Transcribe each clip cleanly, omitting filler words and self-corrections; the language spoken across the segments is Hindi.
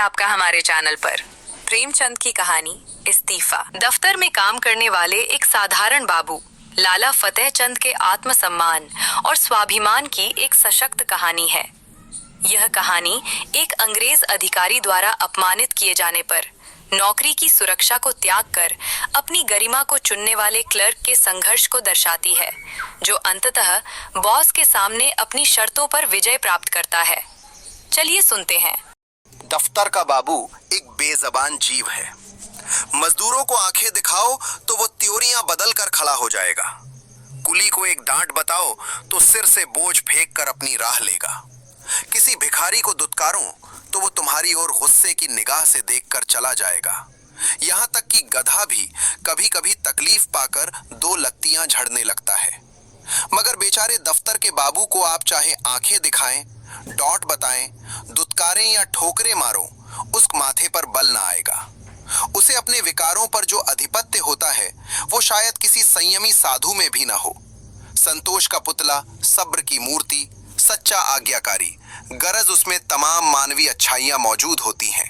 आपका हमारे चैनल पर। प्रेमचंद की कहानी इस्तीफा। दफ्तर में काम करने वाले एक साधारण बाबू लाला फतेह चंद के आत्मसम्मान और स्वाभिमान की एक सशक्त कहानी है। यह कहानी एक अंग्रेज अधिकारी द्वारा अपमानित किए जाने पर नौकरी की सुरक्षा को त्याग कर अपनी गरिमा को चुनने वाले क्लर्क के संघर्ष को दर्शाती है, जो अंततः बॉस के सामने अपनी शर्तों पर विजय प्राप्त करता है। चलिए सुनते हैं। दफ्तर का बाबू एक बेजबान जीव है। मजदूरों को आंखें दिखाओ तो वो त्योरियां बदल कर खड़ा हो जाएगा। कुली को एक डांट बताओ तो सिर से बोझ फेंक कर अपनी राह लेगा। किसी भिखारी को दुत्कारो तो वो तुम्हारी ओर गुस्से की निगाह से देखकर चला जाएगा। यहाँ तक कि गधा भी कभी कभी तकलीफ पाकर दो लत्तियां झड़ने लगता है। मगर बेचारे दफ्तर के बाबू को आप चाहे आंखें दिखाएं, डॉट बताएं, दुत्कारें या ठोकरे मारो, उस माथे पर बल ना आएगा। उसे अपने विकारों पर जो अधिपत्य होता है वो शायद किसी संयमी साधु में भी ना हो। संतोष का पुतला, सब्र की मूर्ति, सच्चा आज्ञाकारी, गरज उसमें तमाम मानवीय अच्छाइयां मौजूद होती हैं।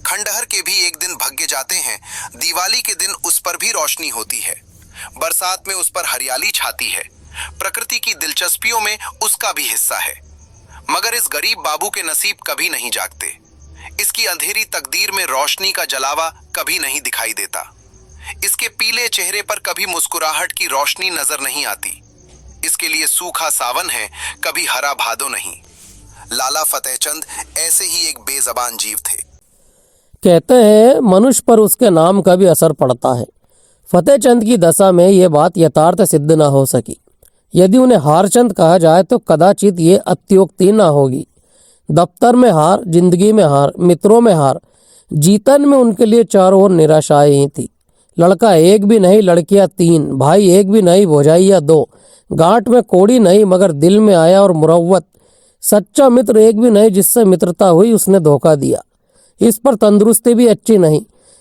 खंडहर के भी एक दिन भग्गे जाते हैं। दिवाली के दिन उस पर भी रोशनी होती है। बरसात में उस पर हरियाली छाती है। प्रकृति की दिलचस्पियों में उसका भी हिस्सा है। मगर इस गरीब बाबू के नसीब कभी नहीं जागते। इसकी अंधेरी तकदीर में रोशनी का जलावा कभी नहीं दिखाई देता। इसके पीले चेहरे पर कभी मुस्कुराहट की रोशनी नजर नहीं आती। इसके लिए सूखा सावन है, कभी हरा भादो नहीं। लाला फतेहचंद ऐसे ही एक बेजबान जीव थे। कहते हैं मनुष्य पर उसके नाम का भी असर पड़ता है। फतेहचंद की दशा में ये बात यथार्थ सिद्ध न हो सकी। यदि उन्हें हारचंद कहा जाए तो कदाचित ये अत्योक्ति न होगी। दफ्तर में हार, जिंदगी में हार, मित्रों में हार, जीतन में उनके लिए चारों ओर निराशाएं ही थी। लड़का एक भी नहीं, लड़कियां तीन, भाई एक भी नहीं, भौजाइयां दो, गांठ में कोड़ी नहीं मगर दिल में आया और मुरव्वत, सच्चा मित्र एक भी नहीं, जिससे मित्रता हुई उसने धोखा दिया। इस पर तंदुरुस्ती भी अच्छी नहीं।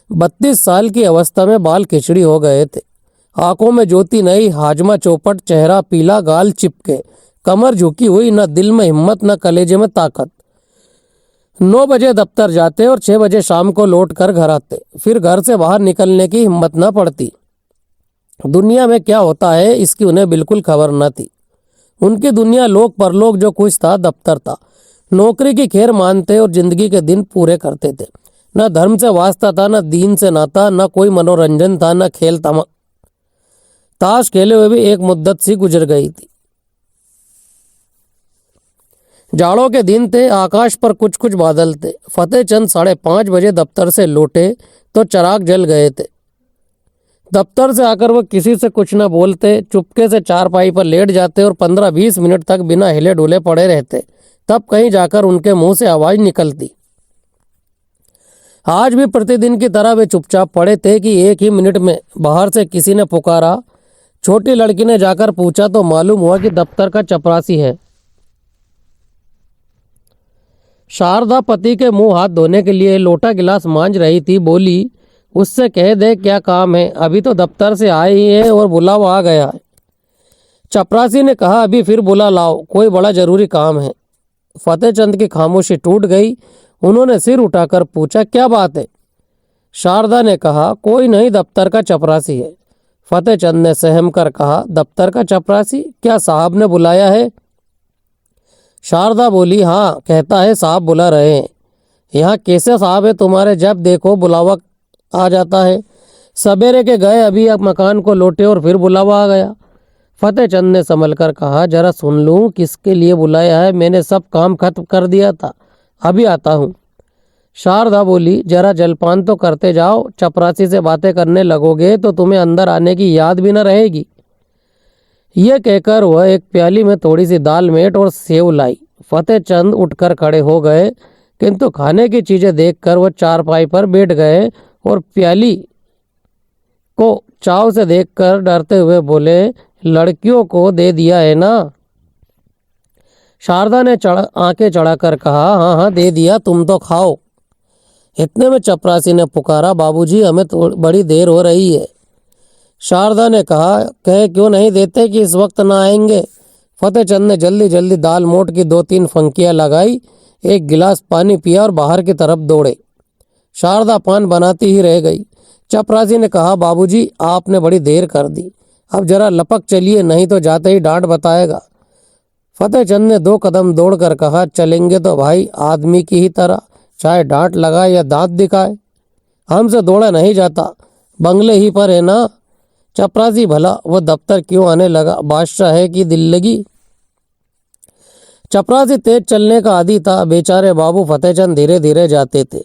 32 साल की अवस्था में बाल खिचड़ी हो गए थे। आंखों में ज्योति नहीं, हाजमा चौपट, चेहरा पीला, गाल चिपके, कमर झुकी हुई, न दिल में हिम्मत न कलेजे में ताकत। 9 बजे दफ्तर जाते और 6 बजे शाम को लौट कर घर आते। फिर घर से बाहर निकलने की हिम्मत न पड़ती। दुनिया में क्या होता है इसकी उन्हें बिल्कुल खबर न थी। उनकी दुनिया लोक परलोक जो कुछ था दफ्तर था। नौकरी की खैर मानते और जिंदगी के दिन पूरे करते थे। न धर्म से वास्ता था, न दीन से नाता, न कोई मनोरंजन था, न खेल ताश खेले हुए भी एक मुद्दत सी गुजर गई थी। जाड़ों के दिन थे, आकाश पर कुछ कुछ बादल थे। फतेहचंद 5:30 बजे दफ्तर से लौटे तो चिराग जल गए थे। दफ्तर से आकर वह किसी से कुछ न बोलते, चुपके से चारपाई पर लेट जाते और 15-20 मिनट तक बिना हिले डुले पड़े रहते। तब कहीं जाकर उनके मुंह से आवाज निकलती। आज भी प्रतिदिन की तरह वे चुपचाप पड़े थे कि एक ही मिनट में बाहर से किसी ने पुकारा। छोटी लड़की ने जाकर पूछा तो मालूम हुआ कि दफ्तर का चपरासी है। शारदा पति के मुंह हाथ धोने के लिए लोटा गिलास मांज रही थी। बोली, उससे कह दे क्या काम है, अभी तो दफ्तर से आए ही है और बुलावा आ गया है। चपरासी ने कहा, अभी फिर बुला लाओ, कोई बड़ा जरूरी काम है। फतेहचंद की खामोशी टूट गई। उन्होंने सिर उठाकर पूछा, क्या बात है? शारदा ने कहा, कोई नहीं, दफ्तर का चपरासी है। फतेहचंद ने सहम कर कहा, दफ्तर का चपरासी? क्या साहब ने बुलाया है? शारदा बोली, हाँ, कहता है साहब बुला रहे हैं। यहाँ कैसे साहब है तुम्हारे, जब देखो बुलावा आ जाता है। सवेरे के गए, अभी अब मकान को लौटे और फिर बुलावा आ गया। फतेहचंद ने संभल कर कहा, जरा सुन लूं किसके लिए बुलाया है, मैंने सब काम खत्म कर दिया था, अभी आता हूँ। शारदा बोली, जरा जलपान तो करते जाओ, चपरासी से बातें करने लगोगे तो तुम्हें अंदर आने की याद भी न रहेगी। ये कहकर वह एक प्याली में थोड़ी सी दाल मेट और सेव लाई। फतेहचंद उठकर खड़े हो गए, किंतु खाने की चीजें देखकर वह चारपाई पर बैठ गए और प्याली को चाव से देखकर डरते हुए बोले, लड़कियों को दे दिया है ना? शारदा ने आंखें चढ़ाकर कहा, हाँ हाँ दे दिया, तुम तो खाओ। इतने में चपरासी ने पुकारा, बाबूजी हमें तो बड़ी देर हो रही है। शारदा ने कहा, कह क्यों नहीं देते कि इस वक्त ना आएंगे? फतेहचंद ने जल्दी जल्दी दाल मोट की 2-3 फंकियां लगाई। एक गिलास पानी पिया और बाहर की तरफ दौड़े। शारदा पान बनाती ही रह गई। चपरासी ने कहा, बाबूजी आपने बड़ी देर कर दी, अब जरा लपक चलिए, नहीं तो जाते ही डांट बताएगा। फतेहचंद ने 2 कदम दौड़कर कहा, चलेंगे तो भाई आदमी की ही तरह, चाहे डांट लगाए या दांत दिखाए, हमसे दौड़ा नहीं जाता, बंगले ही पर है ना। चपरासी भला वो दफ्तर क्यों आने लगा, बादशाह है कि दिल लगी। चपरासी तेज चलने का आदी था। बेचारे बाबू फतेहचंद धीरे धीरे जाते थे।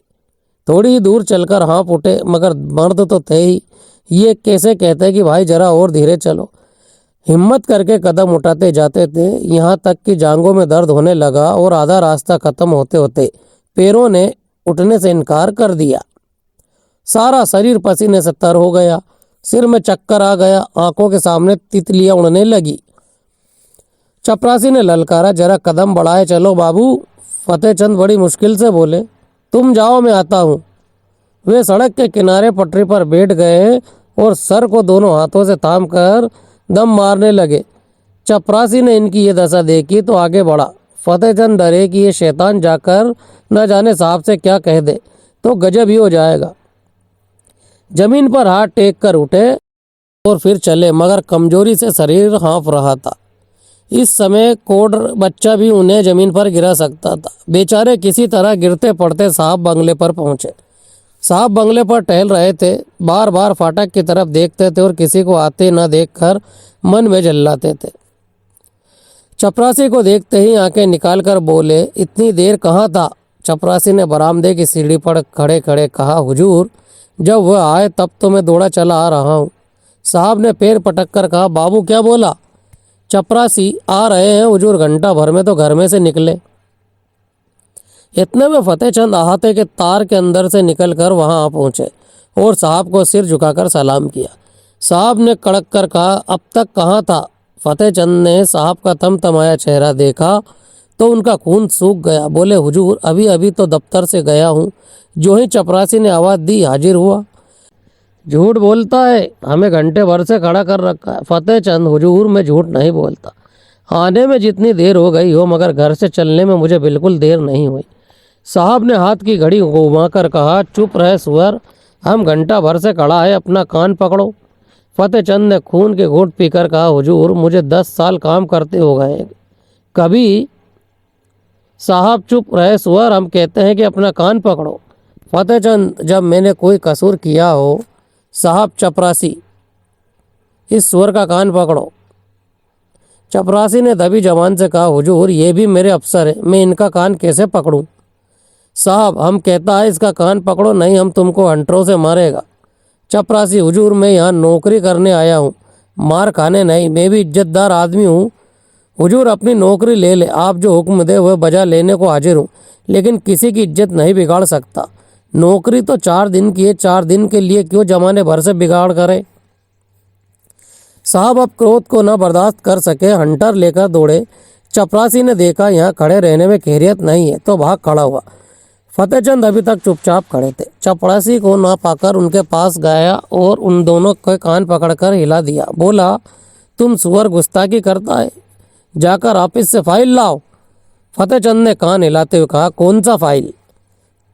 थोड़ी ही दूर चलकर हाँफ उठे, मगर मर्द तो थे ही, ये कैसे कहते कि भाई जरा और धीरे चलो। हिम्मत करके कदम उठाते जाते थे, यहाँ तक कि जांघों में दर्द होने लगा और आधा रास्ता खत्म होते होते पैरों ने उठने से इनकार कर दिया। सारा शरीर पसीने से तर हो गया, सिर में चक्कर आ गया, आंखों के सामने तितलियां उड़ने लगी। चपरासी ने ललकारा, जरा कदम बढ़ाए चलो बाबू। फतेहचंद बड़ी मुश्किल से बोले, तुम जाओ मैं आता हूँ। वे सड़क के किनारे पटरी पर बैठ गए और सर को दोनों हाथों से थाम कर दम मारने लगे। चपरासी ने इनकी ये दशा देखी तो आगे बढ़ा। फतेहचंद डरे कि ये शैतान जाकर न जाने साहब से क्या कह दे तो गजब ही हो जाएगा। जमीन पर हाथ टेक कर उठे और फिर चले, मगर कमजोरी से शरीर हाँफ रहा था। इस समय कोड बच्चा भी उन्हें जमीन पर गिरा सकता था। बेचारे किसी तरह गिरते पड़ते साहब बंगले पर पहुंचे। साहब बंगले पर टहल रहे थे, बार बार फाटक की तरफ देखते थे और किसी को आते न देखकर मन में जल्लाते थे। चपरासी को देखते ही आंखें निकालकर बोले, इतनी देर कहाँ था। चपरासी ने बरामदे की सीढ़ी पर खड़े खड़े कहा, हुजूर जब वह आए तब तो मैं दौड़ा चला आ रहा हूँ। साहब ने पैर पटक कर कहा, बाबू क्या बोला। चपरासी, आ रहे हैं हुजूर, घंटा भर में तो घर में से निकले। इतने में फतेहचंद अहाते के तार के अंदर से निकलकर वहां आ पहुंचे और साहब को सिर झुकाकर सलाम किया। साहब ने कड़क कर कहा, अब तक कहाँ था। फतेहचंद ने साहब का थमथमाया चेहरा देखा तो उनका खून सूख गया। बोले, हुजूर अभी अभी तो दफ्तर से गया हूँ। जो ही चपरासी ने आवाज़ दी हाजिर हुआ। झूठ बोलता है, हमें घंटे भर से खड़ा कर रखा है। फतेहचंद, हुजूर मैं झूठ नहीं बोलता, आने में जितनी देर हो गई हो मगर घर से चलने में मुझे बिल्कुल देर नहीं हुई। साहब ने हाथ की घड़ी घुमाकर कहा, चुप रहे सुअर, हम घंटा भर से खड़ा है, अपना कान पकड़ो। फतेहचंद ने खून के घूंट पीकर कहा, हुजूर मुझे 10 साल काम करते हो गए कभी। साहब, चुप रहे सुअर, हम कहते हैं कि अपना कान पकड़ो। फतेहचंद, जब मैंने कोई कसूर किया हो। साहब, चपरासी, इस सुअर का कान पकड़ो। चपरासी ने दबी जबान से कहा, हुजूर ये भी मेरे अफसर है, मैं इनका कान कैसे पकड़ूं। साहब, हम कहता है इसका कान पकड़ो, नहीं हम तुमको हंटरों से मारेगा। चपरासी, हुजूर मैं यहाँ नौकरी करने आया हूँ, मार खाने नहीं, मैं भी इज्जतदार आदमी हूँ। हुजूर अपनी नौकरी ले ले, आप जो हुक्म दे वह बजा लेने को हाजिर हूँ, लेकिन किसी की इज्जत नहीं बिगाड़ सकता। नौकरी तो 4 दिन की है, 4 दिन के लिए क्यों जमाने भर से बिगाड़ करे। साहब अब क्रोध को न बर्दाश्त कर सके, हंटर लेकर दौड़े। चपरासी ने देखा यहाँ खड़े रहने में खैरियत नहीं है तो भाग खड़ा हुआ। फतेहचंद अभी तक चुपचाप खड़े थे। चपरासी को ना पाकर उनके पास गया और उन दोनों के कान पकड़कर हिला दिया। बोला, तुम सुअर गुस्ताखी करता है, जाकर ऑफिस से फाइल लाओ। फतेहचंद ने कान हिलाते हुए कहा, कौन सा फाइल।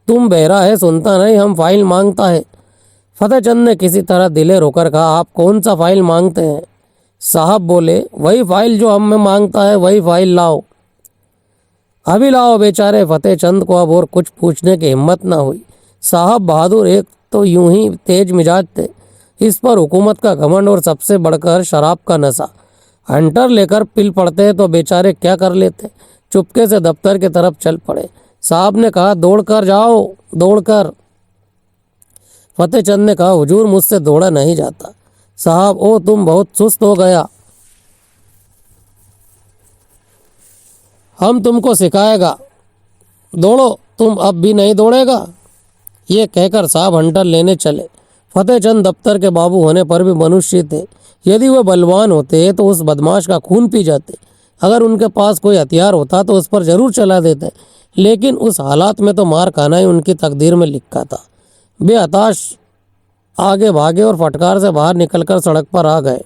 तुम बहरा है, सुनता नहीं, हम फाइल मांगता है। फतेहचंद ने किसी तरह दिले रोकर कहा, आप कौन सा फाइल मांगते हैं। साहब बोले, वही फाइल जो हमें मांगता है, वही फाइल लाओ, अभी लाओ। बेचारे फतेहचंद को अब और कुछ पूछने की हिम्मत न हुई। साहब बहादुर एक तो यूं ही तेज मिजाज थे, इस पर हुकूमत का घमंड और सबसे बढ़कर शराब का नशा। हंटर लेकर पिल पड़ते तो बेचारे क्या कर लेते। चुपके से दफ्तर की तरफ चल पड़े। साहब ने कहा, दौड़कर जाओ, दौड़कर। फतेहचंद ने कहा, हुजूर मुझसे दौड़ा नहीं जाता। साहब, ओ तुम बहुत सुस्त हो गया, हम तुमको सिखाएगा, दौड़ो। तुम अब भी नहीं दौड़ेगा। ये कहकर साहब हंटर लेने चले। फतेहचंद दफ्तर के बाबू होने पर भी मनुष्य थे। यदि वह बलवान होते तो उस बदमाश का खून पी जाते। अगर उनके पास कोई हथियार होता तो उस पर जरूर चला देते, लेकिन उस हालात में तो मार खाना ही उनकी तकदीर में लिखा था। वे हताश आगे भागे और फटकार से बाहर निकलकर सड़क पर आ गए।